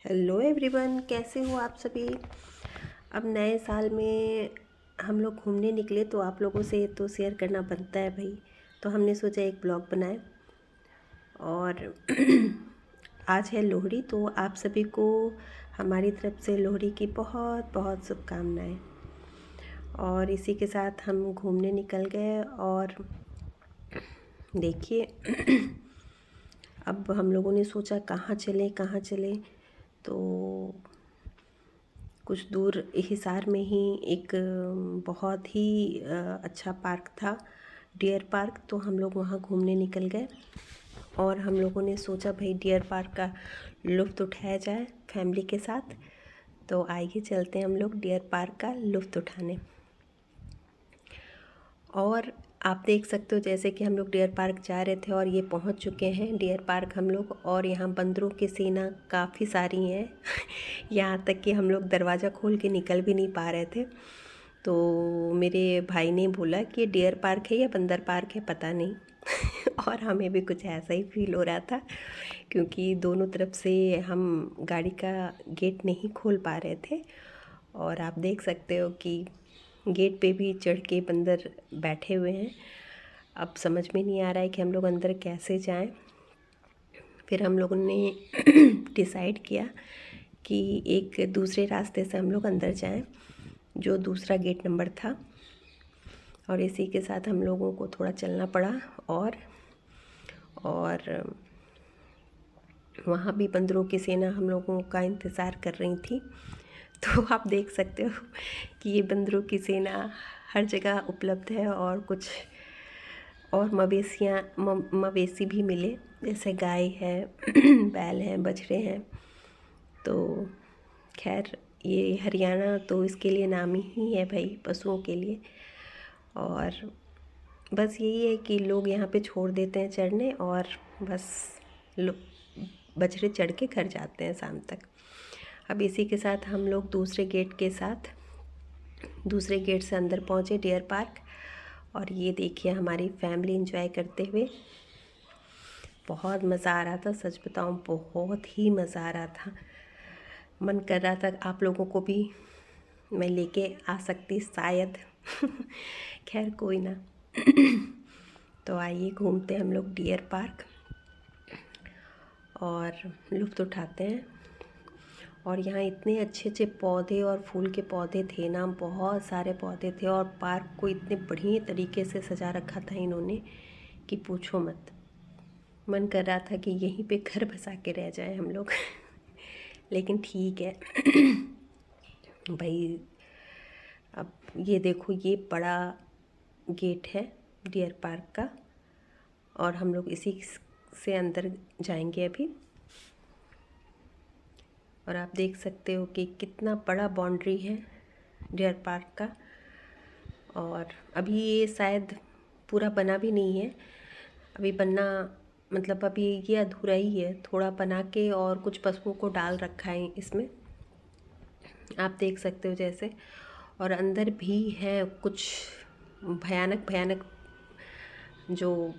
Hello everyone, कैसे हो आप सभी। अब नए साल में हम लोग घूमने निकले तो आप लोगों से तो शेयर करना बनता है भाई। तो हमने सोचा एक ब्लॉग बनाए। और आज है लोहड़ी, तो आप सभी को हमारी तरफ से लोहड़ी की बहुत बहुत शुभकामनाएं। और इसी के साथ हम घूमने निकल गए। और देखिए अब हम लोगों ने सोचा कहाँ चलें। तो कुछ दूर हिसार में ही एक बहुत ही अच्छा पार्क था, डियर पार्क। तो हम लोग वहाँ घूमने निकल गए। और हम लोगों ने सोचा भाई डियर पार्क का लुत्फ़ उठाया जाए फैमिली के साथ। तो आइए चलते हैं हम लोग डियर पार्क का लुत्फ़ उठाने। और आप देख सकते हो जैसे कि हम लोग डियर पार्क जा रहे थे और ये पहुंच चुके हैं डियर पार्क हम लोग। और यहाँ बंदरों की सेना काफ़ी सारी हैं यहाँ तक कि हम लोग दरवाज़ा खोल के निकल भी नहीं पा रहे थे। तो मेरे भाई ने बोला कि डियर पार्क है या बंदर पार्क है पता नहीं और हमें भी कुछ ऐसा ही फील हो रहा था, क्योंकि दोनों तरफ से हम गाड़ी का गेट नहीं खोल पा रहे थे। और आप देख सकते हो कि गेट पे भी चढ़ के बंदर बैठे हुए हैं। अब समझ में नहीं आ रहा है कि हम लोग अंदर कैसे जाएं। फिर हम लोगों ने डिसाइड किया कि एक दूसरे रास्ते से हम लोग अंदर जाएं, जो दूसरा गेट नंबर था। और इसी के साथ हम लोगों को थोड़ा चलना पड़ा। और वहाँ भी बंदरों की सेना हम लोगों का इंतज़ार कर रही थी। तो आप देख सकते हो कि ये बंदरों की सेना हर जगह उपलब्ध है। और कुछ और मवेशी भी मिले, जैसे गाय है बैल हैं, बछड़े हैं। तो खैर ये हरियाणा तो इसके लिए नामी ही है भाई, पशुओं के लिए। और बस यही है कि लोग यहाँ पे छोड़ देते हैं चढ़ने, और बस बछड़े चढ़ के घर जाते हैं शाम तक। अब इसी के साथ हम लोग दूसरे गेट से अंदर पहुँचे डियर पार्क। और ये देखिए हमारी फैमिली एंजॉय करते हुए। बहुत मज़ा आ रहा था, सच बताऊं बहुत ही मज़ा आ रहा था। मन कर रहा था आप लोगों को भी मैं लेके आ सकती शायद खैर कोई ना तो आइए घूमते हैं हम लोग डियर पार्क और लुत्फ़ उठाते हैं। और यहाँ इतने अच्छे अच्छे पौधे और फूल के पौधे थे ना, बहुत सारे पौधे थे। और पार्क को इतने बढ़िया तरीके से सजा रखा था इन्होंने कि पूछो मत। मन कर रहा था कि यहीं पे घर बसा के रह जाए हम लोग लेकिन ठीक है भाई। अब ये देखो, ये बड़ा गेट है डियर पार्क का। और हम लोग इसी से अंदर जाएंगे अभी। और आप देख सकते हो कि कितना बड़ा बाउंड्री है डियर पार्क का। और अभी ये शायद पूरा बना भी नहीं है, अभी बनना मतलब अभी ये अधूरा ही है। थोड़ा बना के और कुछ पशुओं को डाल रखा है इसमें, आप देख सकते हो जैसे। और अंदर भी है कुछ भयानक भयानक जो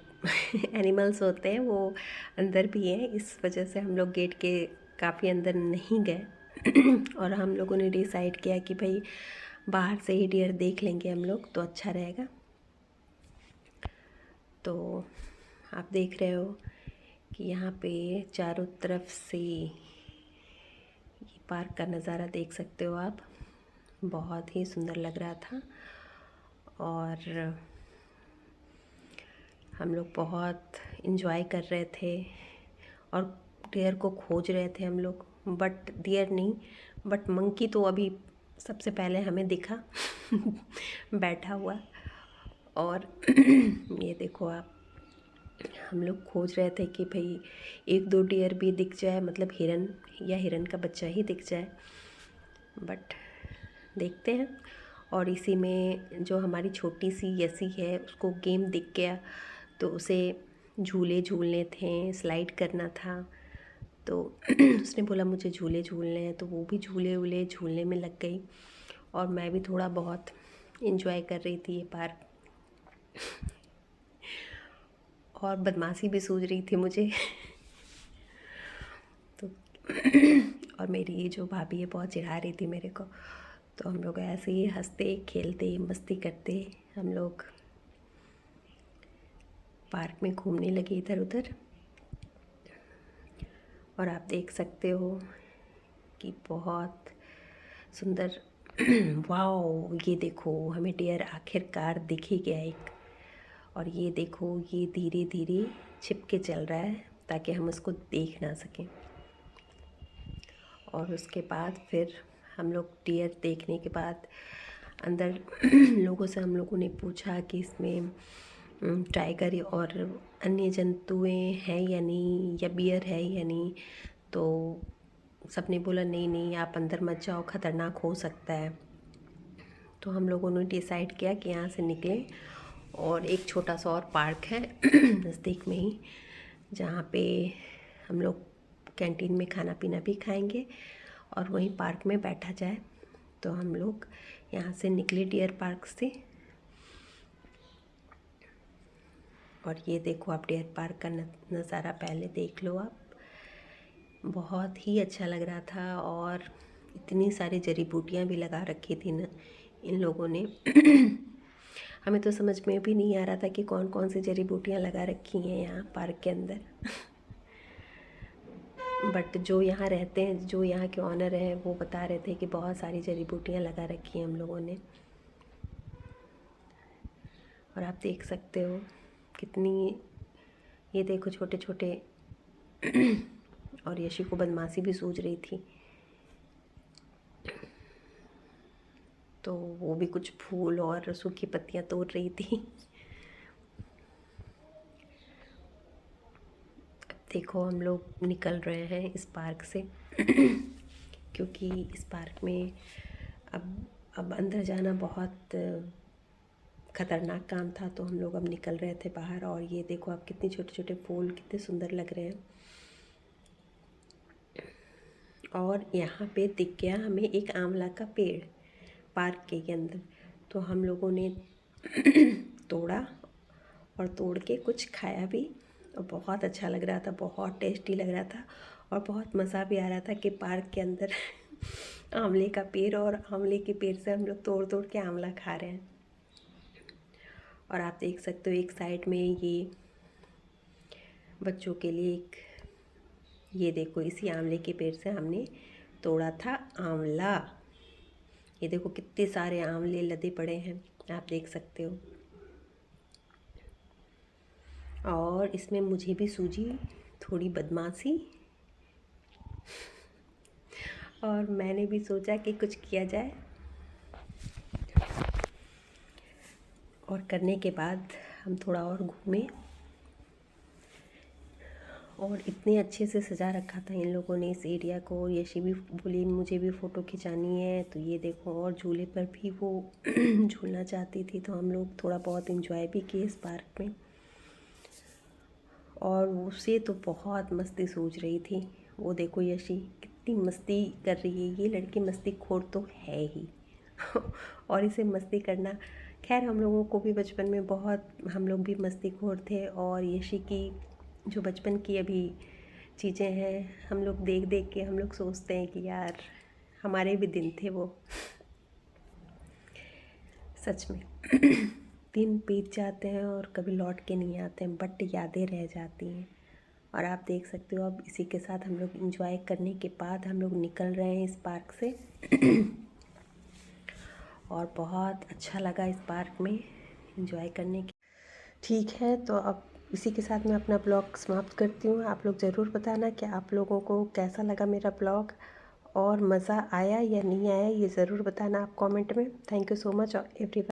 एनिमल्स होते हैं वो अंदर भी हैं। इस वजह से हम लोग गेट के काफ़ी अंदर नहीं गए और हम लोगों ने डिसाइड किया कि भाई बाहर से ही डियर देख लेंगे हम लोग तो अच्छा रहेगा। तो आप देख रहे हो कि यहाँ पे चारों तरफ से ये पार्क का नज़ारा देख सकते हो आप। बहुत ही सुंदर लग रहा था। और हम लोग बहुत इन्जॉय कर रहे थे और डियर को खोज रहे थे हम लोग। बट डियर नहीं, बट मंकी तो अभी सबसे पहले हमें दिखा बैठा हुआ। और ये देखो आप, हम लोग खोज रहे थे कि भाई एक दो डियर भी दिख जाए, मतलब हिरन या हिरन का बच्चा ही दिख जाए। बट देखते हैं। और इसी में जो हमारी छोटी सी यसी है उसको गेम दिख गया, तो उसे झूले झूलने थे, स्लाइड करना था। तो उसने बोला मुझे झूले झूलने हैं, तो वो भी झूले वूले झूलने में लग गई। और मैं भी थोड़ा बहुत इन्जॉय कर रही थी ये पार्क और बदमाशी भी सूझ रही थी मुझे तो और मेरी ये जो भाभी है बहुत चिढ़ा रही थी मेरे को। तो हम लोग ऐसे ही हंसते खेलते मस्ती करते हम लोग पार्क में घूमने लगे इधर उधर। और आप देख सकते हो कि बहुत सुंदर वाओ, ये देखो हमें डियर आखिरकार दिख ही गया एक। और ये देखो ये धीरे धीरे छिप के चल रहा है ताकि हम उसको देख ना सकें। और उसके बाद फिर हम लोग डियर देखने के बाद अंदर लोगों से हम लोगों ने पूछा कि इसमें टाइगर और अन्य जंतुएं हैं या नहीं, या बियर है या नहीं। तो सबने बोला नहीं नहीं आप अंदर मत जाओ, ख़तरनाक हो सकता है। तो हम लोगों ने डिसाइड किया कि यहाँ से निकलें और एक छोटा सा और पार्क है नज़दीक में ही, जहाँ पे हम लोग कैंटीन में खाना पीना भी खाएंगे और वहीं पार्क में बैठा जाए। तो हम लोग यहाँ से निकले डियर पार्क से। और ये देखो आप डियर पार्क का नज़ारा पहले देख लो आप, बहुत ही अच्छा लग रहा था। और इतनी सारी जड़ी बूटियाँ भी लगा रखी थी न इन लोगों ने हमें तो समझ में भी नहीं आ रहा था कि कौन कौन सी जड़ी बूटियाँ लगा रखी हैं यहाँ पार्क के अंदर बट जो यहाँ रहते हैं, जो यहाँ के ऑनर हैं, वो बता रहे थे कि बहुत सारी जड़ी बूटियाँ लगा रखी हैं हम लोगों ने। और आप देख सकते हो कितनी, ये देखो छोटे छोटे और यशी को बदमाशी भी सूझ रही थी, तो वो भी कुछ फूल और सूखी पत्तियाँ तोड़ रही थी। अब देखो हम लोग निकल रहे हैं इस पार्क से क्योंकि इस पार्क में अब अंदर जाना बहुत ख़तरनाक काम था। तो हम लोग अब निकल रहे थे बाहर। और ये देखो आप कितने छोटे छोटे फूल कितने सुंदर लग रहे हैं। और यहाँ पे दिख गया हमें एक आंवला का पेड़ पार्क के अंदर। तो हम लोगों ने तोड़ा और तोड़ के कुछ खाया भी और बहुत अच्छा लग रहा था, बहुत टेस्टी लग रहा था। और बहुत मज़ा भी आ रहा था कि पार्क के अंदर आंवले का पेड़ और आंवले के पेड़ से हम लोग तोड़ तोड़ के आंवला खा रहे हैं। और आप देख सकते हो एक साइड में ये बच्चों के लिए एक, ये देखो इसी आंवले के पेड़ से हमने तोड़ा था आंवला। ये देखो कितने सारे आंवले लदे पड़े हैं, आप देख सकते हो। और इसमें मुझे भी सूझी थोड़ी बदमाशी और मैंने भी सोचा कि कुछ किया जाए। और करने के बाद हम थोड़ा और घूमे और इतने अच्छे से सजा रखा था इन लोगों ने इस एरिया को। यशी भी बोली मुझे भी फ़ोटो खिंचानी है। तो ये देखो, और झूले पर भी वो झूलना चाहती थी, तो हम लोग थोड़ा बहुत एंजॉय भी किए इस पार्क में। और उसे तो बहुत मस्ती सूझ रही थी। वो देखो यशी कितनी मस्ती कर रही है, ये लड़की मस्ती खोर तो है ही और इसे मस्ती करना, खैर हम लोगों को भी बचपन में बहुत, हम लोग भी मस्ती खोर थे। और यशी की जो बचपन की अभी चीज़ें हैं, हम लोग देख देख के हम लोग सोचते हैं कि यार हमारे भी दिन थे वो सच में दिन बीत जाते हैं और कभी लौट के नहीं आते हैं, बट यादें रह जाती हैं। और आप देख सकते हो अब इसी के साथ हम लोग इंजॉय करने के बाद हम लोग निकल रहे हैं इस पार्क से और बहुत अच्छा लगा इस पार्क में इंजॉय करने की। ठीक है, तो अब इसी के साथ मैं अपना ब्लॉग समाप्त करती हूँ। आप लोग ज़रूर बताना कि आप लोगों को कैसा लगा मेरा ब्लॉग और मज़ा आया या नहीं आया, ये ज़रूर बताना आप कमेंट में। Thank you so much everyone.